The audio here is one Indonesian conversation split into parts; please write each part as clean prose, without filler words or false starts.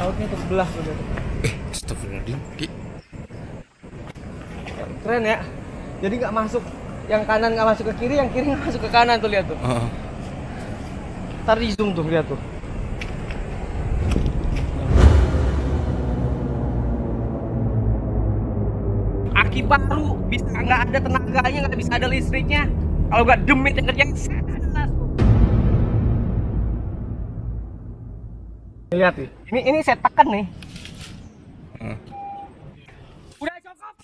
Lautnya terbelah tuh. Astagfirullahaladzim. Keren ya. Jadi nggak masuk, yang kanan nggak masuk ke kiri, yang kiri nggak masuk ke kanan tuh, lihat tuh. Ntar di zoom tuh, lihat tuh. Akibat lu bisa nggak ada tenaganya, nggak bisa ada listriknya. Kalau nggak demit yang kerjain, lihat nih. Ini saya tekan nih. Udah cukup.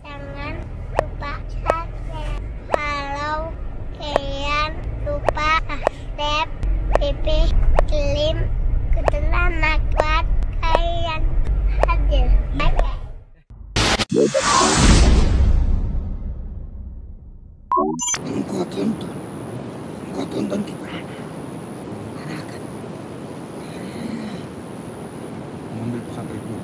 Jangan lupa subscribe. Kalau kalian lupa subscribe, Pipi Slim ketelah kuat kalian hadir. Bye. Engkau tonton di mana? Arahkan. Mengambil pesawat itu.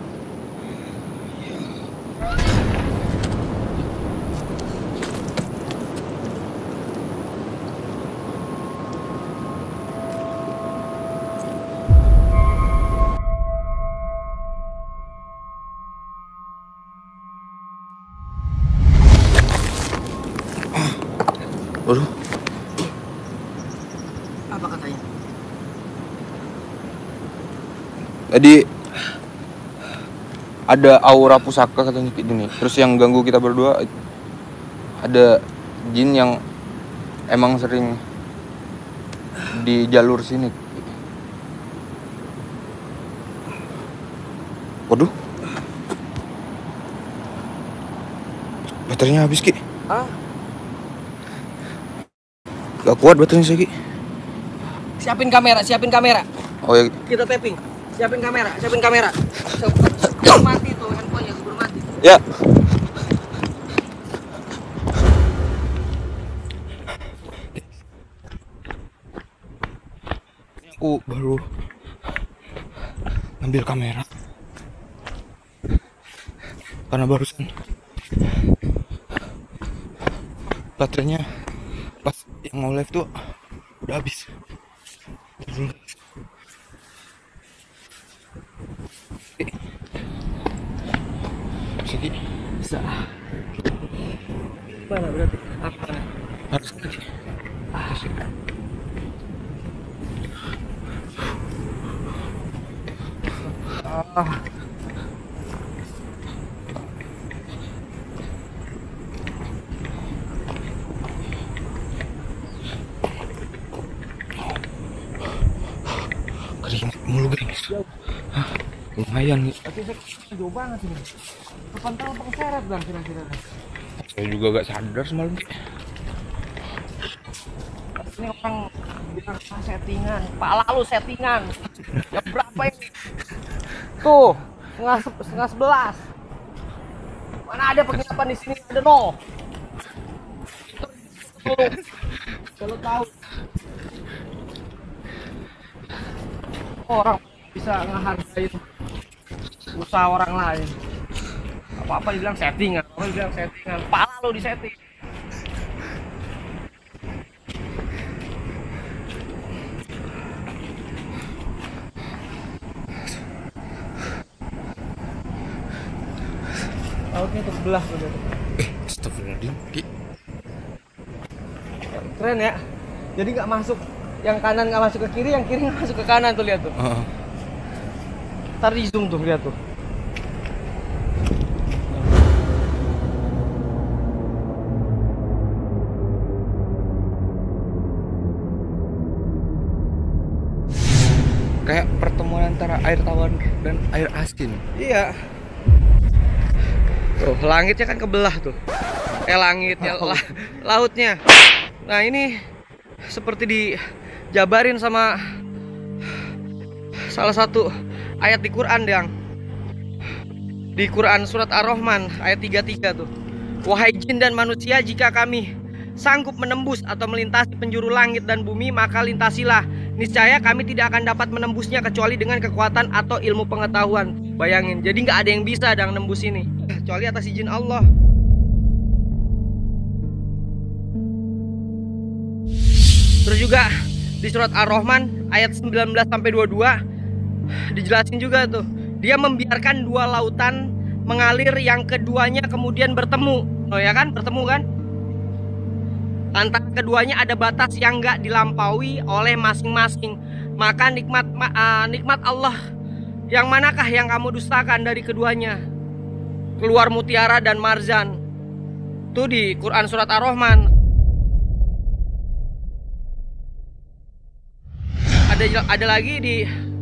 Waduh. Apa katanya? Tadi ada aura pusaka katanya gini. Terus yang ganggu kita berdua ada jin yang emang sering di jalur sini. Waduh. Baterainya habis, Ki. Gak kuat baterainya sih, Ki. Siapin kamera. Oh ya. Kita tapping. Siapin kamera. Sebelum mati tuh handphonenya, sebelum mati. Ya. Aku baru ambil kamera karena barusan baterainya pas yang mau live tuh udah habis. Segi Bisa. Mana berarti? Apa? harus lagi. Keringet mulu, guys. Lumayan nih. Tapi saya jauh banget ini. Kapan tahu terseret bang kira-kira. Saya juga gak sadar semalam. Ini orang bilang settingan, kepala lu settingan. Ya berapa ini? Tuh, setengah 11. Mana ada penginapan di sini, ada no. Kalau tahu orang bisa ngehargain usaha orang lain. Apa-apa dibilang settingan, kepala lu di setting. Lautnya terbelah tuh. Astagfirullahaladzim. Keren ya. Jadi nggak masuk, yang kanan nggak masuk ke kiri, yang kiri nggak masuk ke kanan tuh, lihat tuh. Ntar di zoom tuh, lihat tuh. Kayak pertemuan antara air tawar dan air asin. Iya. Tuh, langitnya kan kebelah tuh. Langitnya, lautnya. Nah, ini seperti dijabarin sama salah satu ayat di Quran, Dang. Di Quran surat Ar-Rahman ayat 33 tuh. Wahai jin dan manusia, jika kami sanggup menembus atau melintasi penjuru langit dan bumi, maka lintasilah. Niscaya kami tidak akan dapat menembusnya kecuali dengan kekuatan atau ilmu pengetahuan. Bayangin, jadi nggak ada yang bisa Dang nembus ini. kecuali atas izin Allah. Terus juga di surat Ar-Rahman ayat 19 sampai 22 dijelasin juga tuh. Dia membiarkan dua lautan mengalir yang keduanya kemudian bertemu. Oh ya kan, bertemu kan? Antara keduanya ada batas yang nggak dilampaui oleh masing-masing. Maka nikmat Allah yang manakah yang kamu dustakan dari keduanya? Keluar mutiara dan marjan. Itu di Quran surat Ar-Rahman. Ada lagi di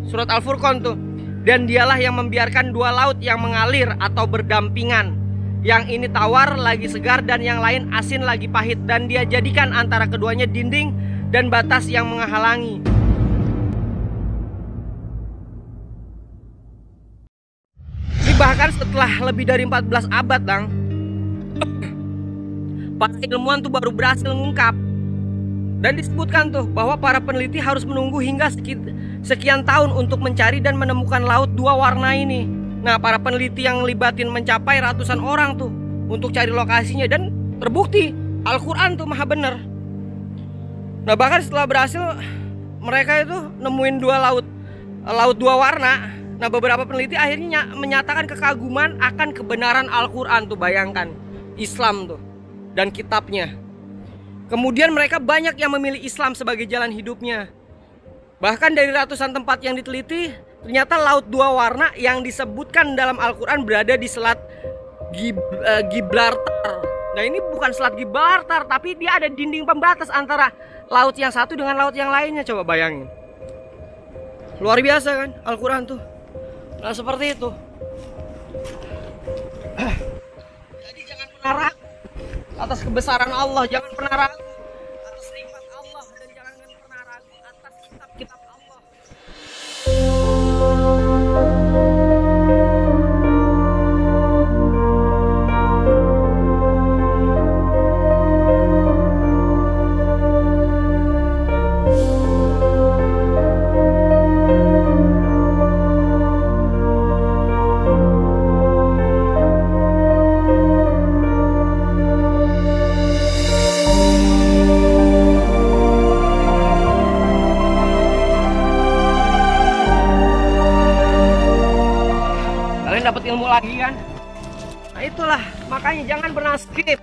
surat Al-Furqan tuh. Dan dialah yang membiarkan dua laut yang mengalir atau berdampingan. Yang ini tawar lagi segar dan yang lain asin lagi pahit. Dan dia jadikan antara keduanya dinding dan batas yang menghalangi. Ini bahkan setelah lebih dari 14 abad, Bang, para ilmuwan tuh baru berhasil mengungkap. Dan disebutkan tuh bahwa para peneliti harus menunggu hingga sekian tahun untuk mencari dan menemukan laut dua warna ini. Nah, para peneliti yang libatin mencapai ratusan orang tuh untuk cari lokasinya, dan terbukti Al-Quran tuh maha bener. Nah, bahkan setelah berhasil mereka itu nemuin dua laut dua warna. Nah, beberapa peneliti akhirnya menyatakan kekaguman akan kebenaran Al-Quran tuh, bayangkan, Islam tuh dan kitabnya. Kemudian mereka banyak yang memilih Islam sebagai jalan hidupnya. Bahkan dari ratusan tempat yang diteliti, ternyata laut dua warna yang disebutkan dalam Al-Quran berada di selat Gibraltar. Nah, ini bukan selat Gibraltar, tapi dia ada dinding pembatas antara laut yang satu dengan laut yang lainnya. Coba bayangin. Luar biasa kan Al-Quran tuh. Nah, seperti itu. Jadi jangan pernah ragu atas kebesaran Allah, jangan pernah ragu atas nikmat Allah, dan jangan pernah ragu atas kitab-kitab Allah. Dapat ilmu lagi kan? Nah, itulah makanya jangan pernah skip.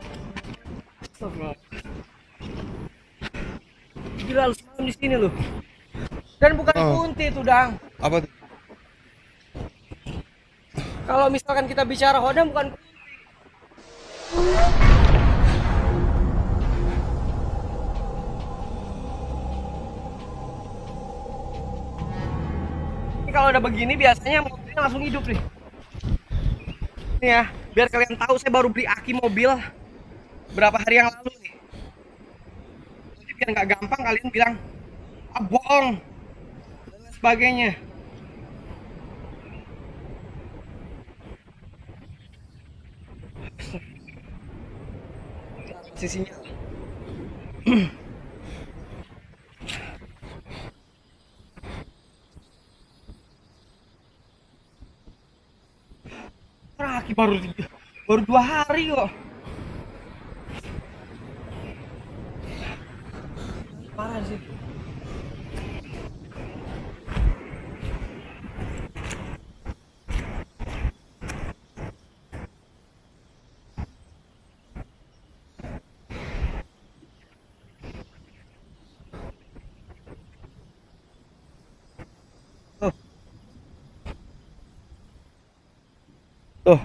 Gila, lu semalam di sini loh. Dan bukan kunti itu, Dang. Apa tuh? Kalau misalkan kita bicara hodam bukan kunti. Ini kalau udah begini biasanya mobilnya langsung hidup nih. Nih ya, biar kalian tahu, saya baru beli aki mobil berapa hari yang lalu nih. Jadi biar nggak gampang kalian bilang bohong dan lain sebagainya. Sisinya. Aki baru 2 hari kok. Parah sih. Tuh,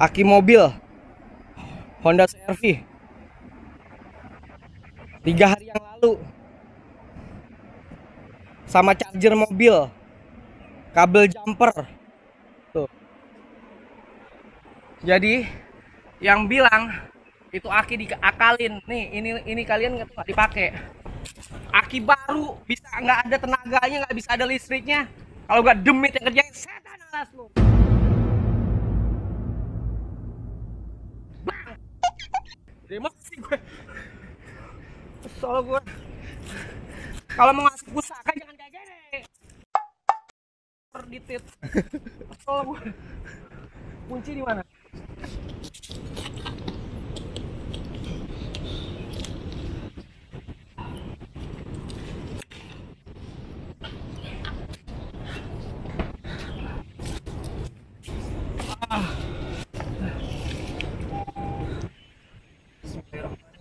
aki mobil Honda CR-V 3 hari yang lalu, sama charger mobil, kabel jumper. Tuh. Jadi yang bilang itu aki diakalin, nih ini kalian nggak dipakai. Aki baru bisa nggak ada tenaganya, nggak bisa ada listriknya. Kalau nggak demit yang kerjain, setan alas lu. Emosi gue. Kesel gue. Kalau mau ngasih pusaka jangan jajan. Perditit. Kesel gue. Kunci di mana?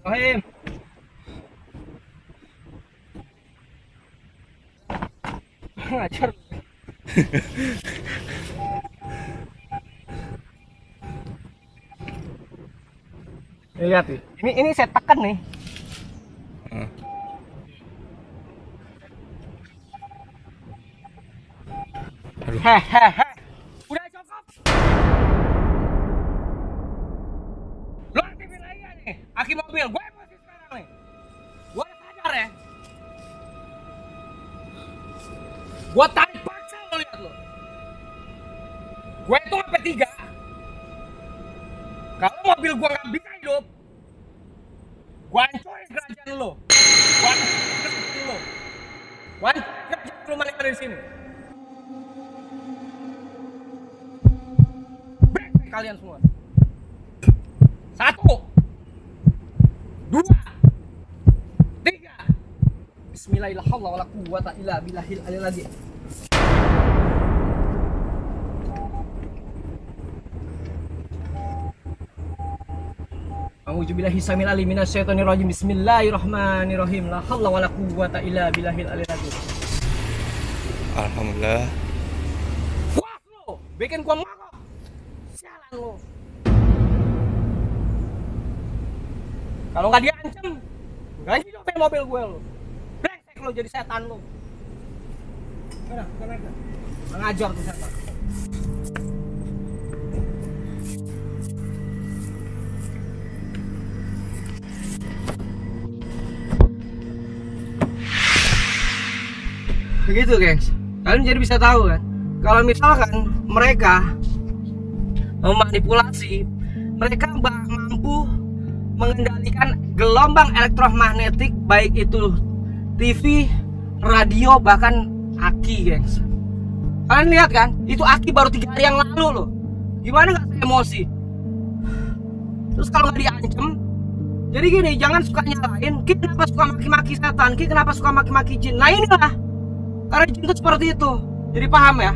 Bismillahirrahmanirrahim. Ngajar. Lihat nih. Ini saya tekan nih. Aduh. Hehehe. Udah cukup. Lo aktifin lagi ya nih. Aki mobil. Gue emosi sekarang nih. Gue sadar ya. Gue tarik paksa lo, lihat lo. Gue itu sampai 3. Kalau mobil gue nggak bisa hidup, gue hancurin kerajaan lo. Gue hancurin kerajaan lo. Gue hancurin kerajaan lo mana dari sini. Brengsek kalian semua. 1, 2, 3. Bismillahirrahmanirrahim. A'udzubillahi samil alim minasyaitonir rajim. Bismillahirrahmanirrahim. La haula wala quwwata illa billahil aliyil azim. Alhamdulillah. Puas lo, bikin gua marah. Sialan lo. Kalau nggak diancam, nggak hidupin mobil gue lo. Brengsek lo jadi setan lo. Mana? Mengajar tuh setan. Begitu gengs, kalian jadi bisa tahu kan, kalau misalkan mereka memanipulasi, mereka mampu mengendalikan gelombang elektromagnetik, baik itu TV, radio, bahkan aki gengs. Kalian lihat kan, itu aki baru 3 hari yang lalu loh. Gimana nggak emosi? Terus kalau nggak diancam, jadi gini, jangan suka nyalain Ki kenapa suka maki-maki setan, Ki kenapa suka maki-maki jin. Nah inilah, karena jin itu seperti itu. Jadi paham ya?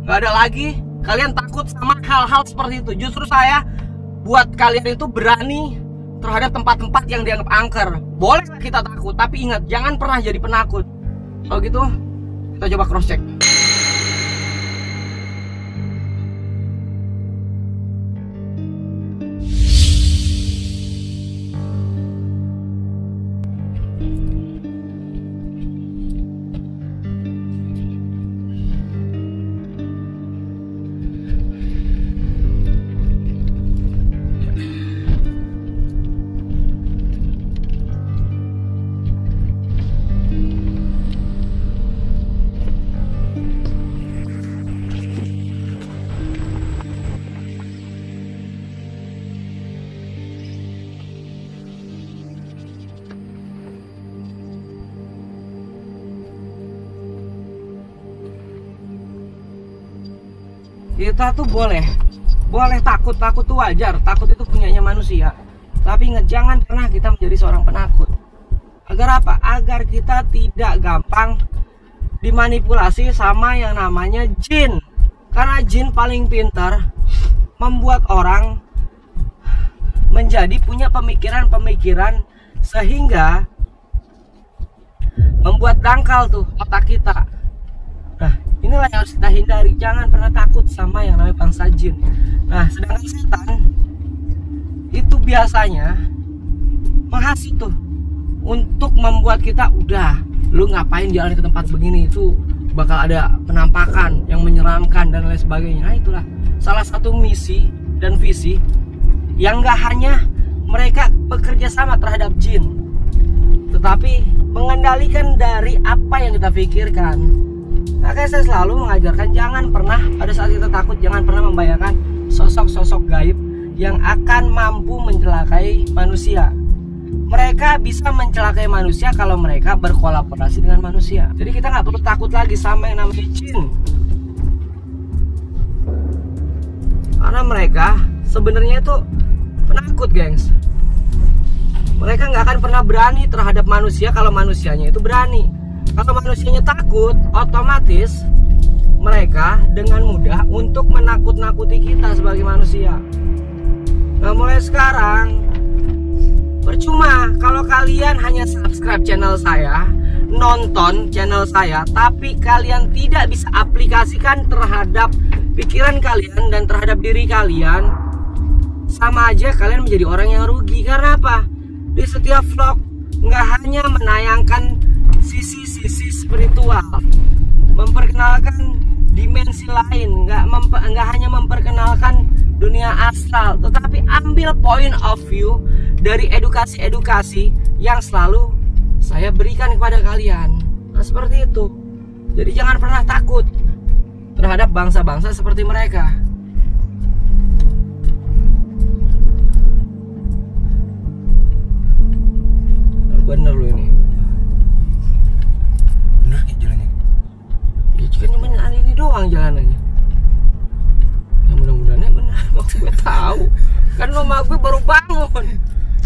Nggak ada lagi kalian takut sama hal-hal seperti itu. Justru saya buat kalian itu berani terhadap tempat-tempat yang dianggap angker. Boleh kita takut, tapi ingat, jangan pernah jadi penakut. Kalau gitu, kita coba cross check. Kita tuh boleh takut tuh wajar, takut itu punyanya manusia. Tapi ingat, jangan pernah kita menjadi seorang penakut. Agar apa? Agar kita tidak gampang dimanipulasi sama yang namanya jin. Karena jin paling pintar membuat orang menjadi punya pemikiran-pemikiran sehingga membuat dangkal tuh otak kita. Nah, inilah yang harus kita hindari. Jangan pernah takut sama yang namanya bangsa jin. Nah, sedangkan setan itu biasanya menghasut tuh untuk membuat kita, udah, lu ngapain jalan ke tempat begini, itu bakal ada penampakan yang menyeramkan dan lain sebagainya. Nah, itulah salah satu misi dan visi yang gak hanya mereka bekerja sama terhadap jin, tetapi mengendalikan dari apa yang kita pikirkan. Makanya saya selalu mengajarkan, jangan pernah pada saat kita takut, jangan pernah membayangkan sosok-sosok gaib yang akan mampu mencelakai manusia. Mereka bisa mencelakai manusia kalau mereka berkolaborasi dengan manusia. Jadi kita nggak perlu takut lagi sama yang namanya jin, karena mereka sebenarnya itu penakut, gengs. Mereka nggak akan pernah berani terhadap manusia kalau manusianya itu berani. Kalau manusianya takut, otomatis mereka dengan mudah untuk menakut-nakuti kita sebagai manusia. Nah, mulai sekarang Percuma kalau kalian hanya subscribe channel saya, nonton channel saya, tapi kalian tidak bisa aplikasikan terhadap pikiran kalian dan terhadap diri kalian. Sama aja kalian menjadi orang yang rugi. Karena apa? Di setiap vlog nggak hanya menayangkan sisi-sisi spiritual, memperkenalkan dimensi lain, nggak hanya memperkenalkan dunia astral, tetapi ambil point of view dari edukasi-edukasi yang selalu saya berikan kepada kalian. Nah, seperti itu. Jadi jangan pernah takut terhadap bangsa-bangsa seperti mereka. Bener lu ini. Bener kayak jalannya. Ya kan cuma ini doang jalanannya. Ya mudah-mudahannya benar. Maksud gue tahu. Kan rumah gue baru bangun,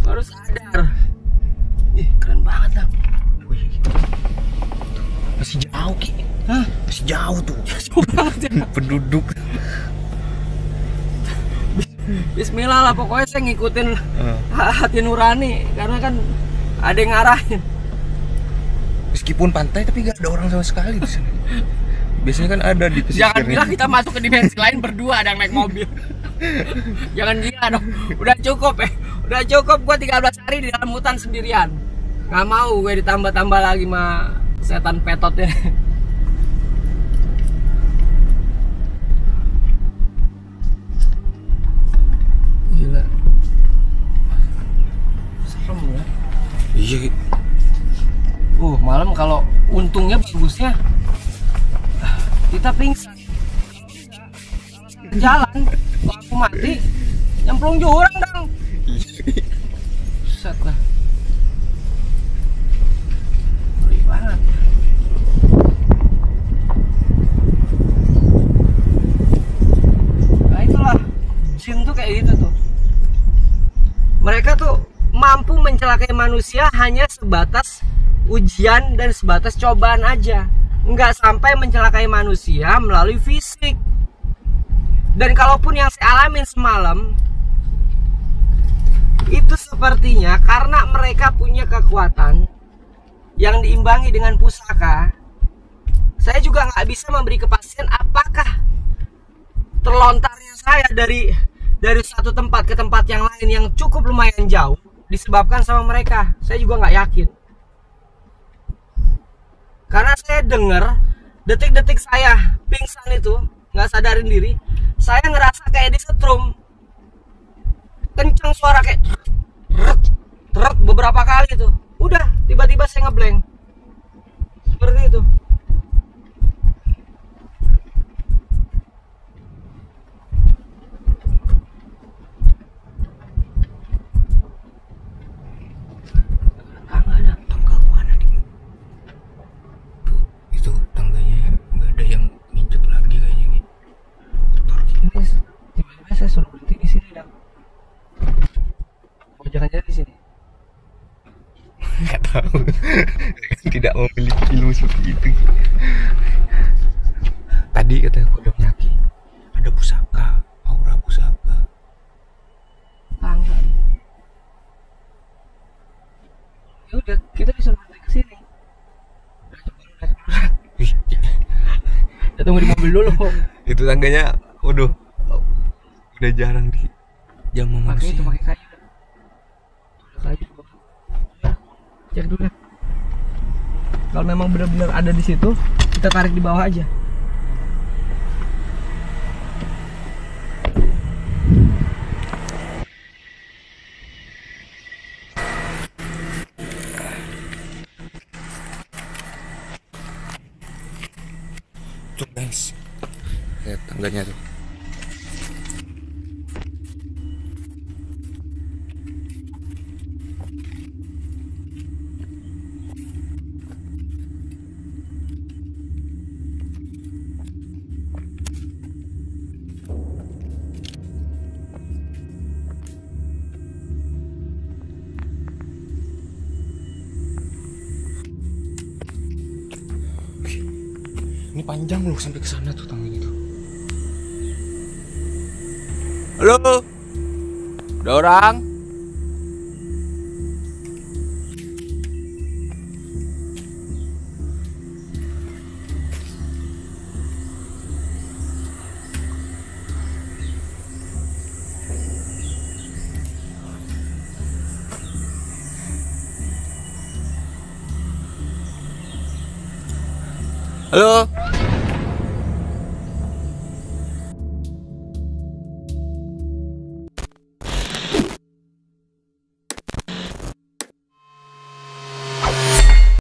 baru sadar. Ih, keren banget dah. Wih. Masih jauh Ki. Hah? Masih jauh tuh. Jauh banget ya. Penduduk. Bismillah lah, pokoknya saya ngikutin hati nurani, karena kan ada yang ngarahin. Meskipun pantai tapi gak ada orang sama sekali di sana. Biasanya kan ada di pesisir. Jangan bilang kita masuk ke dimensi lain berdua ada yang naik mobil. Jangan gila dong. Udah cukup ya. Udah cukup gua 13 hari di dalam hutan sendirian. Gak mau gue ditambah-tambah lagi sama setan petotnya. Gila. Serem ya. Iya. Malam kalau untungnya bagusnya kita pingsan. Jalan, kalau aku mati, nyemplung jurang dong. Set lah. Ngeri banget. Nah itulah, jin tuh kayak gitu tuh. Mereka tuh mampu mencelakai manusia hanya sebatas ujian dan sebatas cobaan aja, nggak sampai mencelakai manusia melalui fisik. Dan kalaupun yang saya alamin semalam itu sepertinya karena mereka punya kekuatan yang diimbangi dengan pusaka. Saya juga nggak bisa memberi kepastian apakah terlontarnya saya dari satu tempat ke tempat yang lain yang cukup lumayan jauh disebabkan sama mereka. Saya juga nggak yakin. Karena saya dengar detik-detik saya pingsan itu, nggak sadarin diri, saya ngerasa kayak disetrum. Kencang suara kayak truk beberapa kali tuh. Udah, tiba-tiba saya ngeblank. Seperti itu. Saya suruh berhenti di sini, Dang. Oh, jangan-jangan di sini. Nggak tahu. Tidak memiliki ilmu seperti itu. Tadi kata kodok nyaki ada pusaka, aura pusaka. Tangga. Ya udah, kita disuruh berhenti ke sini. Kita tunggu di mobil dulu. Itu tangganya, waduh, udah jarang di zaman manusia. Itu pakai kayu. Kayu. Ya, cek dulu. Kalau memang benar-benar ada di situ, kita tarik di bawah aja. Tuh guys, lihat tangganya tuh. Ini panjang loh sampai ke sana tuh tangganya tuh. Halo? Ada orang? Halo.